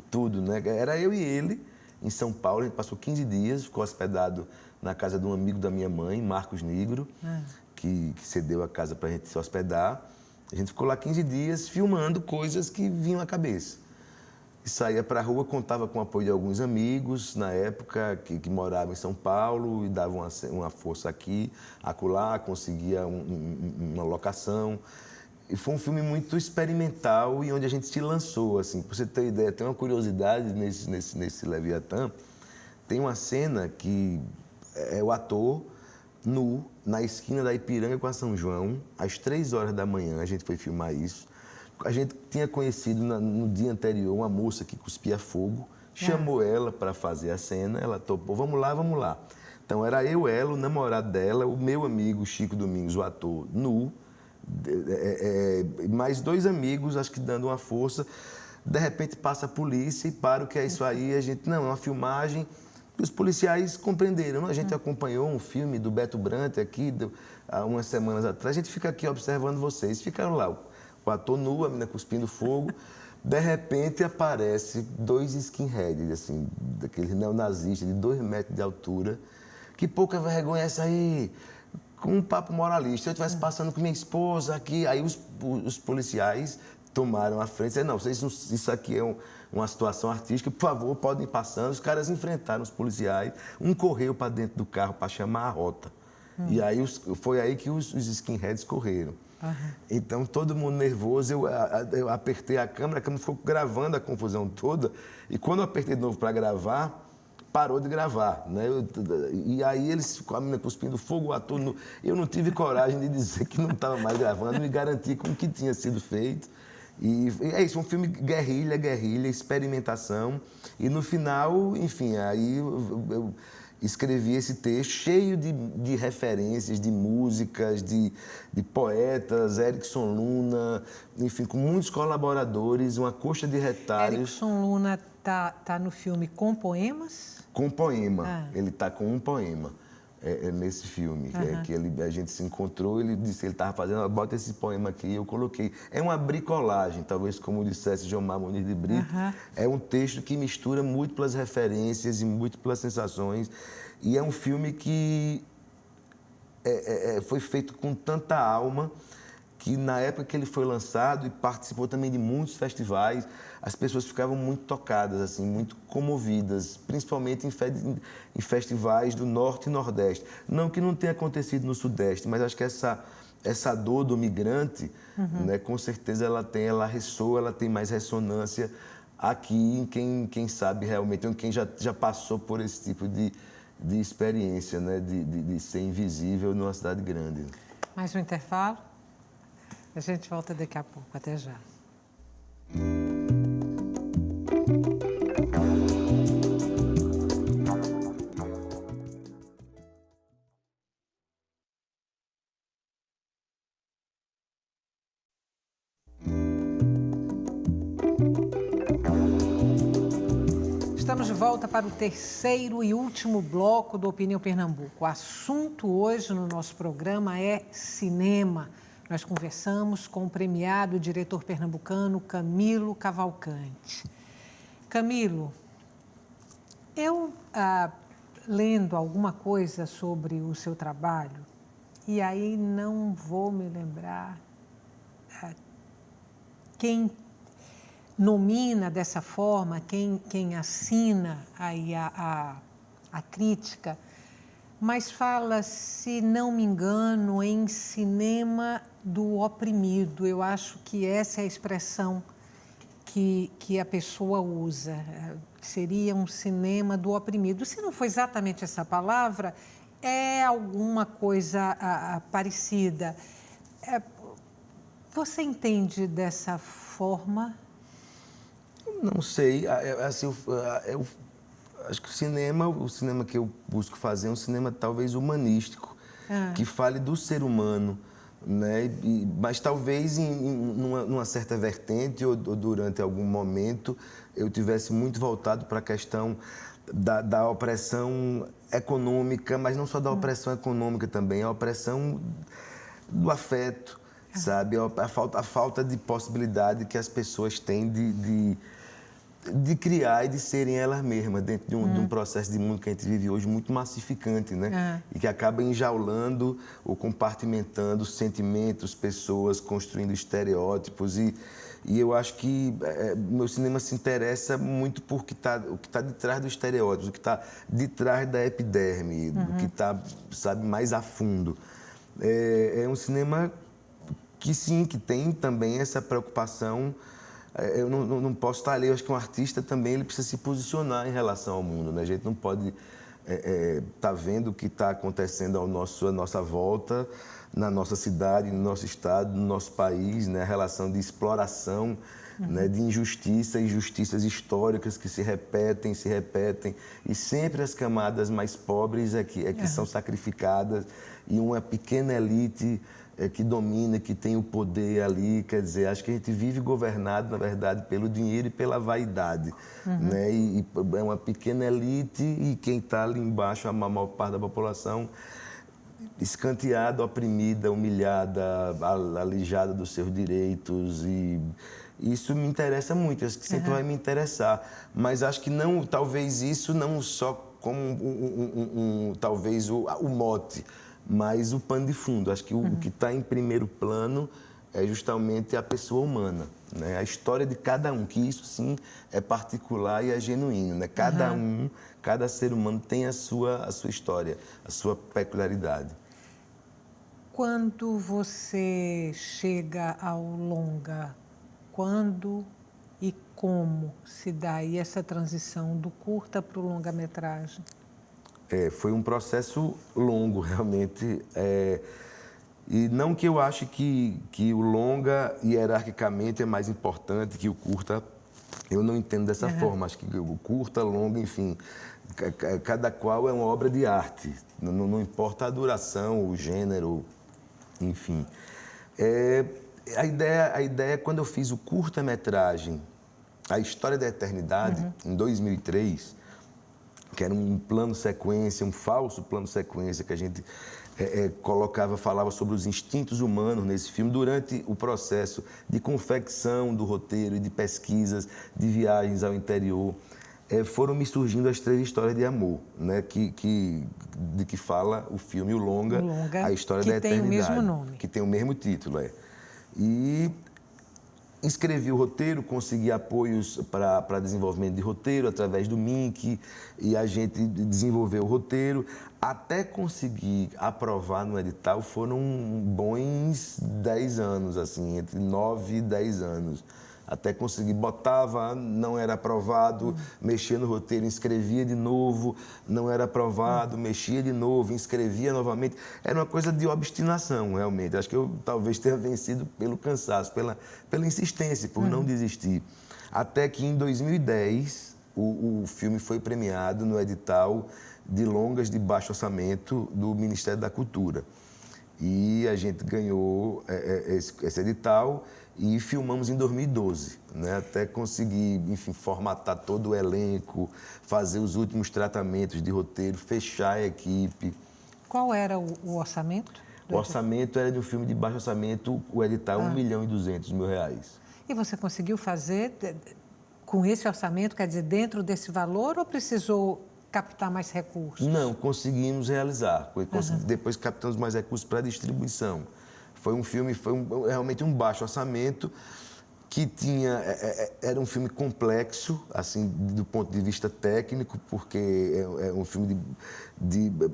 tudo, né? Era eu e ele em São Paulo. A gente passou 15 dias, ficou hospedado na casa de um amigo da minha mãe, Marcos Negro, que cedeu a casa para a gente se hospedar. A gente ficou lá 15 dias filmando coisas que vinham à cabeça. E saía para a rua, contava com o apoio de alguns amigos, na época, que moravam em São Paulo e davam uma força aqui, acolá, conseguia uma locação. E foi um filme muito experimental e onde a gente se lançou, assim. Para você ter ideia, tem uma curiosidade nesse Leviatã, tem uma cena que é o ator nu, na esquina da Ipiranga com a São João, às 3 horas da manhã, a gente foi filmar isso. A gente tinha conhecido no dia anterior uma moça que cuspia fogo, chamou ela para fazer a cena, ela topou, vamos lá, vamos lá. Então era eu, ela, o namorado dela, o meu amigo Chico Domingos, o ator, nu, mais 2 amigos, acho que dando uma força. De repente passa a polícia e para o que é isso aí, a gente, não, é uma filmagem. Os policiais compreenderam. A gente acompanhou um filme do Beto Brant aqui, há umas semanas atrás. A gente fica aqui observando vocês. Ficaram lá, o ator nu, a menina cuspindo fogo. De repente aparece 2 skinheads, assim, daqueles neonazistas de 2 metros de altura. Que pouca vergonha é essa aí? Com um papo moralista. Se eu estivesse passando com minha esposa aqui, aí os policiais tomaram a frente e disseram, não, isso aqui é uma situação artística, por favor, podem ir passando. Os caras enfrentaram os policiais, um correu para dentro do carro para chamar a rota. E aí foi aí que os skinheads correram. Então, todo mundo nervoso, eu apertei a câmera ficou gravando a confusão toda, e quando eu apertei de novo para gravar, parou de gravar, né? E aí eles, com a menina cuspindo fogo, o ator, eu não tive coragem de dizer que não estava mais gravando, me garanti com o que tinha sido feito. E é isso, um filme guerrilha, experimentação. E no final, enfim, aí eu escrevi esse texto cheio de referências, de músicas, de poetas, Erickson Luna, enfim, com muitos colaboradores, uma coxa de retalhos. Erickson Luna tá no filme com poemas? Com poema, ele está com um poema. Nesse filme, que a gente se encontrou, ele disse que ele estava fazendo, bota esse poema aqui, eu coloquei. É uma bricolagem, talvez como dissesse Jomar Muniz de Brito, é um texto que mistura múltiplas referências e múltiplas sensações, e é um filme que foi feito com tanta alma, que na época que ele foi lançado e participou também de muitos festivais, as pessoas ficavam muito tocadas, assim, muito comovidas, principalmente em festivais do Norte e Nordeste. Não que não tenha acontecido no Sudeste, mas acho que essa dor do migrante, né, com certeza ela ressoa, ela tem mais ressonância aqui em quem sabe realmente, em quem já passou por esse tipo de experiência, né, de ser invisível numa cidade grande. Mais um intervalo? A gente volta daqui a pouco. Até já. Estamos de volta para o terceiro e último bloco do Opinião Pernambuco. O assunto hoje no nosso programa é cinema. Nós conversamos com o premiado diretor pernambucano Camilo Cavalcante. Camilo, eu lendo alguma coisa sobre o seu trabalho, e aí não vou me lembrar quem nomina dessa forma, quem assina aí a crítica, mas fala, se não me engano, em cinema do oprimido. Eu acho que essa é a expressão que a pessoa usa. Seria um cinema do oprimido. Se não for exatamente essa palavra, é alguma coisa parecida. Você entende dessa forma? Não sei, assim, eu acho que o cinema que eu busco fazer é um cinema talvez humanístico, que fale do ser humano, né? Mas talvez numa certa vertente ou durante algum momento eu tivesse muito voltado para a questão da opressão econômica, mas não só da opressão econômica também, a opressão do afeto, sabe? A falta de possibilidade que as pessoas têm de criar e de serem elas mesmas dentro de um processo de mundo que a gente vive hoje muito massificante, né? E que acaba enjaulando ou compartimentando sentimentos, pessoas, construindo estereótipos e eu acho que meu cinema se interessa muito por o que está de trás dos estereótipos, o que está de trás da epiderme, do que está, sabe, mais a fundo. É um cinema que sim, que tem também essa preocupação. Eu não posso estar ali, eu acho que um artista também ele precisa se posicionar em relação ao mundo, né? A gente não pode estar vendo o que está acontecendo à nossa volta, na nossa cidade, no nosso estado, no nosso país, né? A relação de exploração, né? De injustiças históricas que se repetem, e sempre as camadas mais pobres é que são sacrificadas e uma pequena elite que domina, que tem o poder ali, quer dizer, acho que a gente vive governado, na verdade, pelo dinheiro e pela vaidade, né? E é uma pequena elite e quem está ali embaixo, a maior parte da população, escanteada, oprimida, humilhada, alijada dos seus direitos e isso me interessa muito, acho que sempre vai me interessar, mas acho que não, talvez isso não só como talvez o mote, mas o pano de fundo. Acho que o que está em primeiro plano é justamente a pessoa humana, né? A história de cada um, que isso sim é particular e é genuíno, né? Cada ser humano tem a sua história, a sua peculiaridade. Quando você chega ao longa, quando e como se dá aí essa transição do curta para o longa-metragem? Foi um processo longo, realmente. E não que eu ache que o longa, hierarquicamente, é mais importante que o curta. Eu não entendo dessa forma. Acho que o curta, longa, enfim, cada qual é uma obra de arte. Não importa a duração, o gênero, enfim. A ideia, quando eu fiz o curta-metragem A História da Eternidade, em 2003... que era um plano-sequência, um falso plano-sequência que a gente falava sobre os instintos humanos nesse filme durante o processo de confecção do roteiro e de pesquisas, de viagens ao interior. Foram me surgindo as 3 histórias de amor, né, de que fala o filme, o longa, A História da Eternidade. Que tem o mesmo nome. Que tem o mesmo título, E escrevi o roteiro, consegui apoios para desenvolvimento de roteiro através do MINC, e a gente desenvolveu o roteiro. Até conseguir aprovar no edital foram bons 10 anos, assim, entre 9 e 10 anos. Até conseguir, botava, não era aprovado, mexia no roteiro, inscrevia de novo, não era aprovado, mexia de novo, inscrevia novamente. Era uma coisa de obstinação, realmente. Acho que eu talvez tenha vencido pelo cansaço, pela insistência, por não desistir. Até que em 2010, o filme foi premiado no edital de longas de baixo orçamento do Ministério da Cultura. E a gente ganhou esse edital e filmamos em 2012, né? Até conseguir, enfim, formatar todo o elenco, fazer os últimos tratamentos de roteiro, fechar a equipe. Qual era o orçamento? O orçamento era de um filme de baixo orçamento, o edital R$1.200.000. E você conseguiu fazer com esse orçamento, quer dizer, dentro desse valor, ou precisou captar mais recursos? Não, conseguimos realizar. Depois captamos mais recursos para distribuição. Foi um filme, realmente um baixo orçamento, que era um filme complexo, assim, do ponto de vista técnico, porque é um filme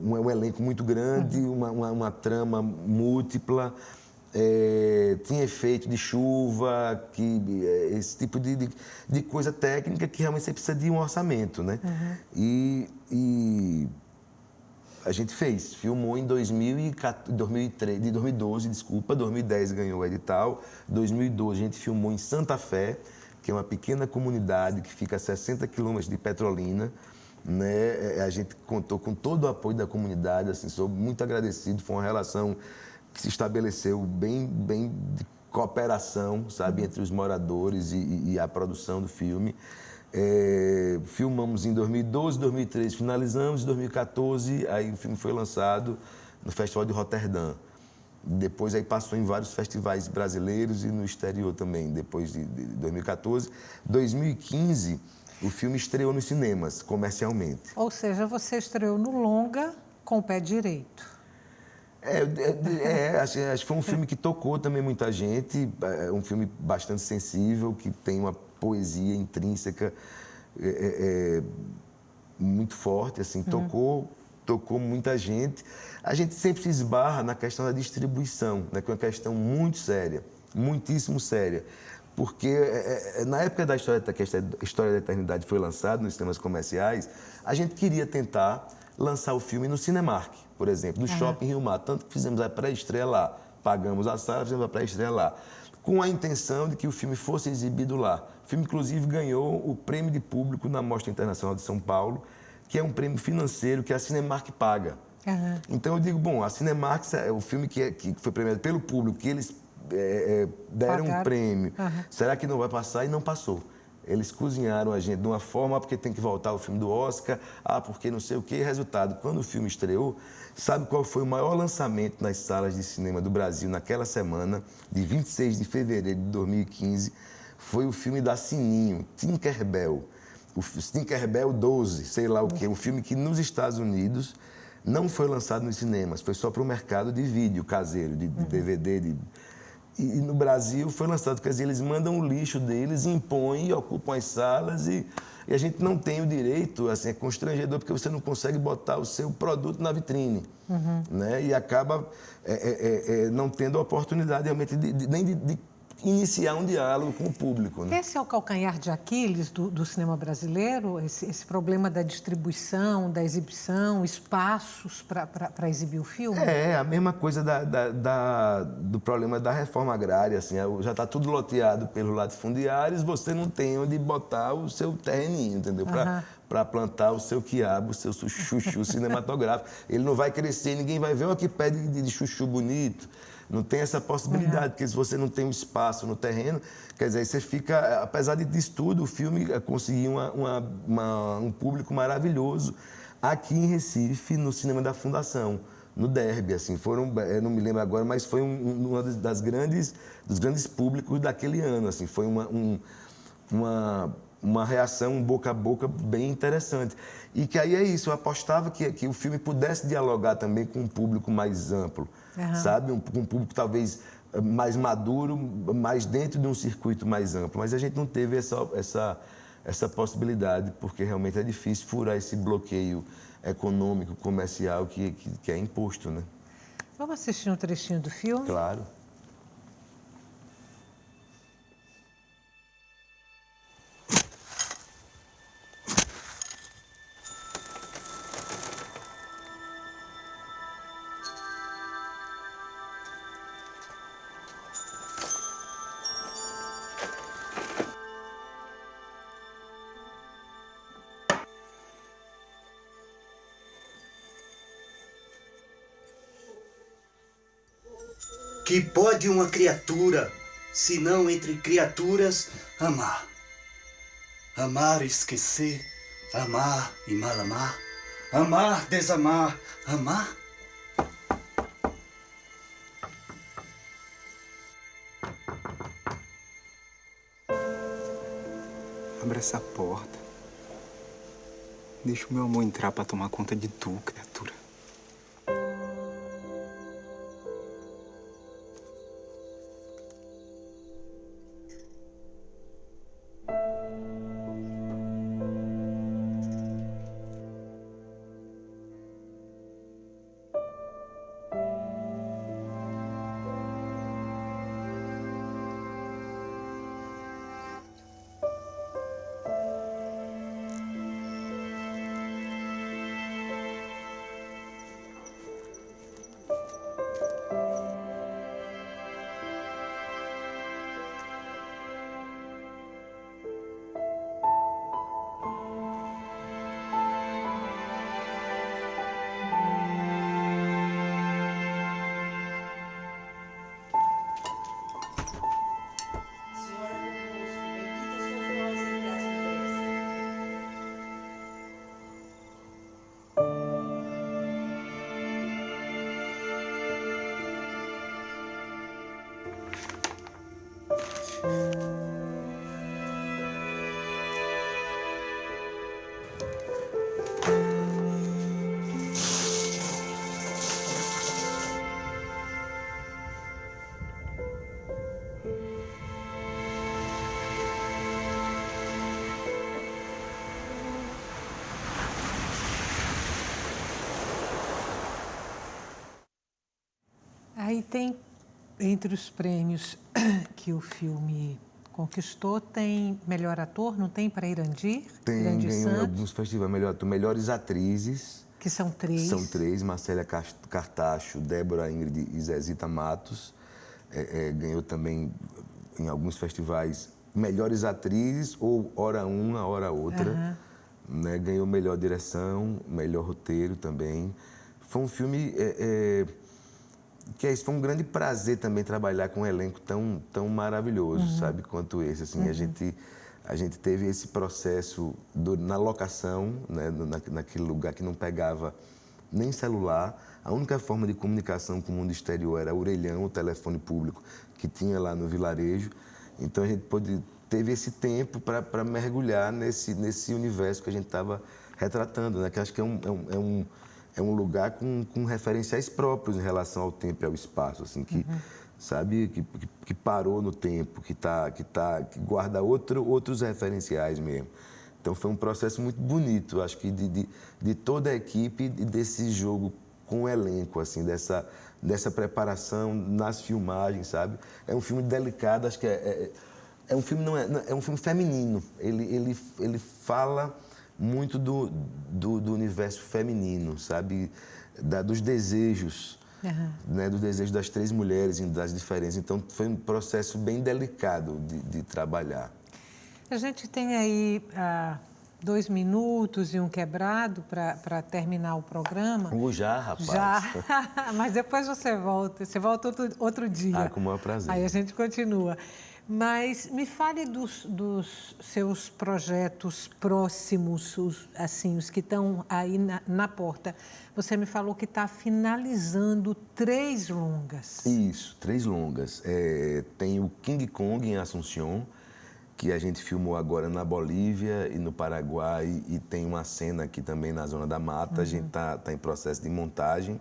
um elenco muito grande, uma trama múltipla, tinha efeito de chuva, esse tipo de coisa técnica que realmente você precisa de um orçamento, né? E a gente filmou em 2012, 2010 ganhou o edital, 2012 a gente filmou em Santa Fé, que é uma pequena comunidade que fica a 60 quilômetros de Petrolina, né? A gente contou com todo o apoio da comunidade, assim, sou muito agradecido, foi uma relação que se estabeleceu bem de cooperação, sabe, entre os moradores e a produção do filme. Filmamos em 2012, 2013 finalizamos, em 2014 aí o filme foi lançado no Festival de Roterdã. Depois aí passou em vários festivais brasileiros e no exterior também, depois de 2014. 2015 o filme estreou nos cinemas, comercialmente. Ou seja, você estreou no longa com o pé direito. Acho que foi um filme que tocou também muita gente, é um filme bastante sensível, que tem uma poesia intrínseca muito forte, assim, tocou muita gente. A gente sempre se esbarra na questão da distribuição, né, que é uma questão muito séria, muitíssimo séria, porque na época da que a História da Eternidade foi lançada nos cinemas comerciais, a gente queria tentar lançar o filme no Cinemark, por exemplo, no Shopping Rio Mar, tanto que fizemos a pré-estreia lá, pagamos a sala, fizemos a pré-estreia lá, com a intenção de que o filme fosse exibido lá. O filme, inclusive, ganhou o Prêmio de Público na Mostra Internacional de São Paulo, que é um prêmio financeiro que a Cinemark paga. Então, eu digo, bom, a Cinemark é o filme que foi premiado pelo público, que eles deram um prêmio. Será que não vai passar? E não passou. Eles cozinharam a gente de uma forma, porque tem que voltar o filme do Oscar, porque não sei o quê. Resultado, quando o filme estreou, sabe qual foi o maior lançamento nas salas de cinema do Brasil naquela semana, de 26 de fevereiro de 2015? Foi o filme da Sininho, Tinkerbell. O Tinkerbell 12, sei lá o quê. Um filme que nos Estados Unidos não foi lançado nos cinemas, foi só para o mercado de vídeo caseiro, de DVD, E no Brasil foi lançado, quer dizer, eles mandam o lixo deles, impõem e ocupam as salas e a gente não tem o direito, assim, é constrangedor, porque você não consegue botar o seu produto na vitrine, né? E acaba não tendo a oportunidade realmente nem de iniciar um diálogo com o público, né? Esse é o calcanhar de Aquiles do cinema brasileiro, esse problema da distribuição, da exibição, espaços para exibir o filme? A mesma coisa do problema da reforma agrária, assim, já está tudo loteado pelos latifundiários, você não tem onde botar o seu terreninho, entendeu? Para plantar o seu quiabo, o seu chuchu cinematográfico. Ele não vai crescer, ninguém vai ver, olha que pé de chuchu bonito. Não tem essa possibilidade, porque se você não tem um espaço no terreno, quer dizer, você fica, apesar disso tudo, o filme conseguiu um público maravilhoso aqui em Recife, no Cinema da Fundação, no Derby, assim, eu não me lembro agora, mas foi uma dos grandes públicos daquele ano, assim, foi uma uma reação boca a boca bem interessante. E que aí é isso, eu apostava que o filme pudesse dialogar também com um público mais amplo, sabe? Com um público talvez mais maduro, mais dentro de um circuito mais amplo. Mas a gente não teve essa possibilidade, porque realmente é difícil furar esse bloqueio econômico, comercial que é imposto, né? Vamos assistir um trechinho do filme? Claro. Que pode uma criatura, se não entre criaturas, amar? Amar e esquecer, amar e mal amar, amar, desamar, amar? Abre essa porta. Deixa o meu amor entrar pra tomar conta de tu, criatura. Aí tem, entre os prêmios que o filme conquistou, tem melhor ator, não tem, para Irandir? Tem, Irandir ganhou em Santos, alguns festivais. Melhores atrizes. que são 3. São 3, Marcélia Cartacho, Débora Ingrid e Zezita Matos. Ganhou também em alguns festivais melhores atrizes, ou hora uma, hora outra. Né? Ganhou melhor direção, melhor roteiro também. Foi um filme foi um grande prazer também trabalhar com um elenco tão maravilhoso, sabe, quanto esse. Assim, a gente teve esse processo na locação, né, naquele lugar que não pegava nem celular. A única forma de comunicação com o mundo exterior era o orelhão, o telefone público que tinha lá no vilarejo. Então a gente teve esse tempo para mergulhar nesse universo que a gente estava retratando, né? Que acho que é um lugar com referenciais próprios em relação ao tempo e ao espaço, assim, que, sabe, que parou no tempo, que guarda outros referenciais mesmo. Então foi um processo muito bonito, acho que de toda a equipe e desse jogo com o elenco, assim, dessa preparação nas filmagens, sabe? É um filme delicado, acho que é um filme é um filme feminino. Ele fala muito do universo feminino, sabe? Dos desejos, né? Dos desejos das 3 mulheres, das diferenças. Então, foi um processo bem delicado de trabalhar. A gente tem aí 2 minutos e um quebrado para terminar o programa. Já, rapaz. Já, mas depois você volta outro dia. Com o maior prazer. Aí a gente continua. Mas me fale dos seus projetos próximos, os que estão aí na porta. Você me falou que está finalizando 3 longas. Isso, 3 longas. Tem o King Kong em Assunção, que a gente filmou agora na Bolívia e no Paraguai, e tem uma cena aqui também na Zona da Mata. A gente tá em processo de montagem.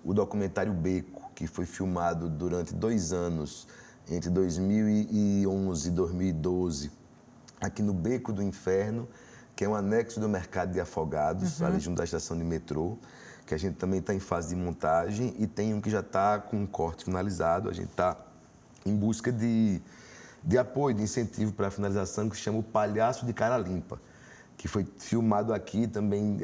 O documentário Beco, que foi filmado durante 2 anos, entre 2011 e 2012, aqui no Beco do Inferno, que é um anexo do Mercado de Afogados, ali junto da estação de metrô, que a gente também está em fase de montagem, e tem um que já está com um corte finalizado. A gente está em busca de apoio, de incentivo para a finalização, que se chama O Palhaço de Cara Limpa, que foi filmado aqui também,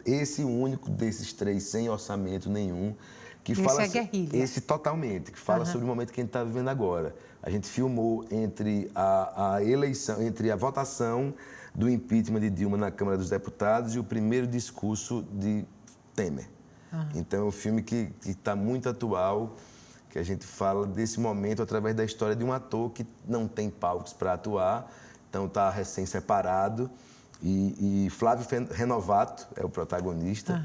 esse único desses 3, sem orçamento nenhum, que esse fala... é guerrilha. Esse totalmente, que fala sobre o momento que a gente está vivendo agora. A gente filmou entre a eleição, entre a votação do impeachment de Dilma na Câmara dos Deputados e o primeiro discurso de Temer. Então, é um filme que está muito atual, que a gente fala desse momento através da história de um ator que não tem palcos para atuar, então está recém-separado, e Flávio Renovato é o protagonista.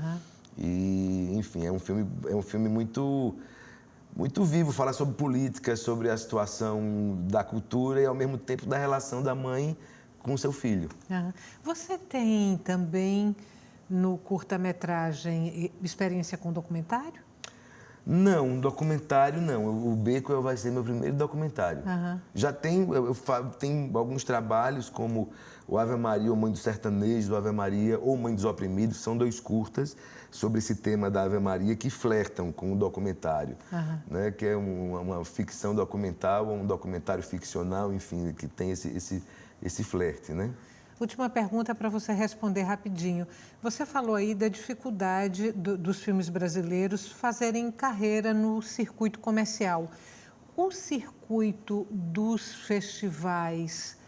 E, enfim, é um filme muito, muito vivo, fala sobre política, sobre a situação da cultura e, ao mesmo tempo, da relação da mãe com o seu filho. Você tem também, no curta-metragem, experiência com documentário? Não, documentário não. O Beco vai ser meu primeiro documentário. Já tenho alguns trabalhos, como o Ave Maria, ou Mãe do Sertanejo, o Ave Maria, ou Mãe dos Oprimidos, são 2 curtas sobre esse tema da Ave Maria que flertam com o documentário, né? Que é uma ficção documental, ou um documentário ficcional, enfim, que tem esse flerte, né? Última pergunta para você responder rapidinho. Você falou aí da dificuldade dos filmes brasileiros fazerem carreira no circuito comercial. O circuito dos festivais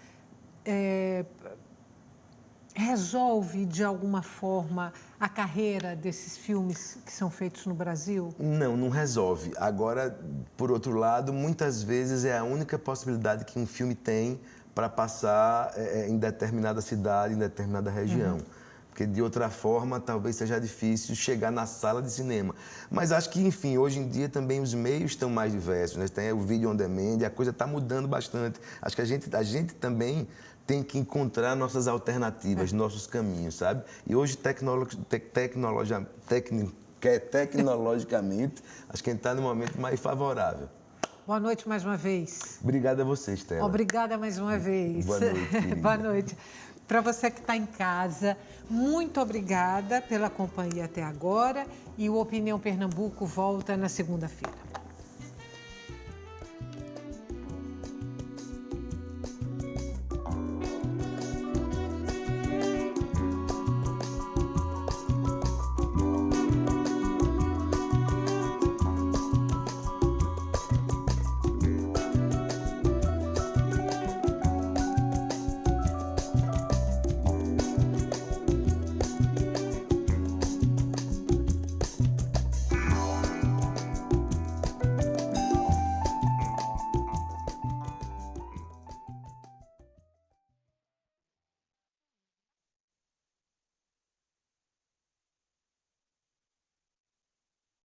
resolve, de alguma forma, a carreira desses filmes que são feitos no Brasil? Não resolve. Agora, por outro lado, muitas vezes é a única possibilidade que um filme tem para passar em determinada cidade, em determinada região. Porque, de outra forma, talvez seja difícil chegar na sala de cinema. Mas acho que, enfim, hoje em dia também os meios estão mais diversos, né? Tem o vídeo on demand, a coisa está mudando bastante. Acho que a gente também tem que encontrar nossas alternativas, nossos caminhos, sabe? E hoje, tecnologicamente, acho que a gente está num momento mais favorável. Boa noite mais uma vez. Obrigado a você, Estela. Obrigada mais uma vez. Boa noite, querida. Boa noite. Para você que está em casa, muito obrigada pela companhia até agora. E o Opinião Pernambuco volta na segunda-feira.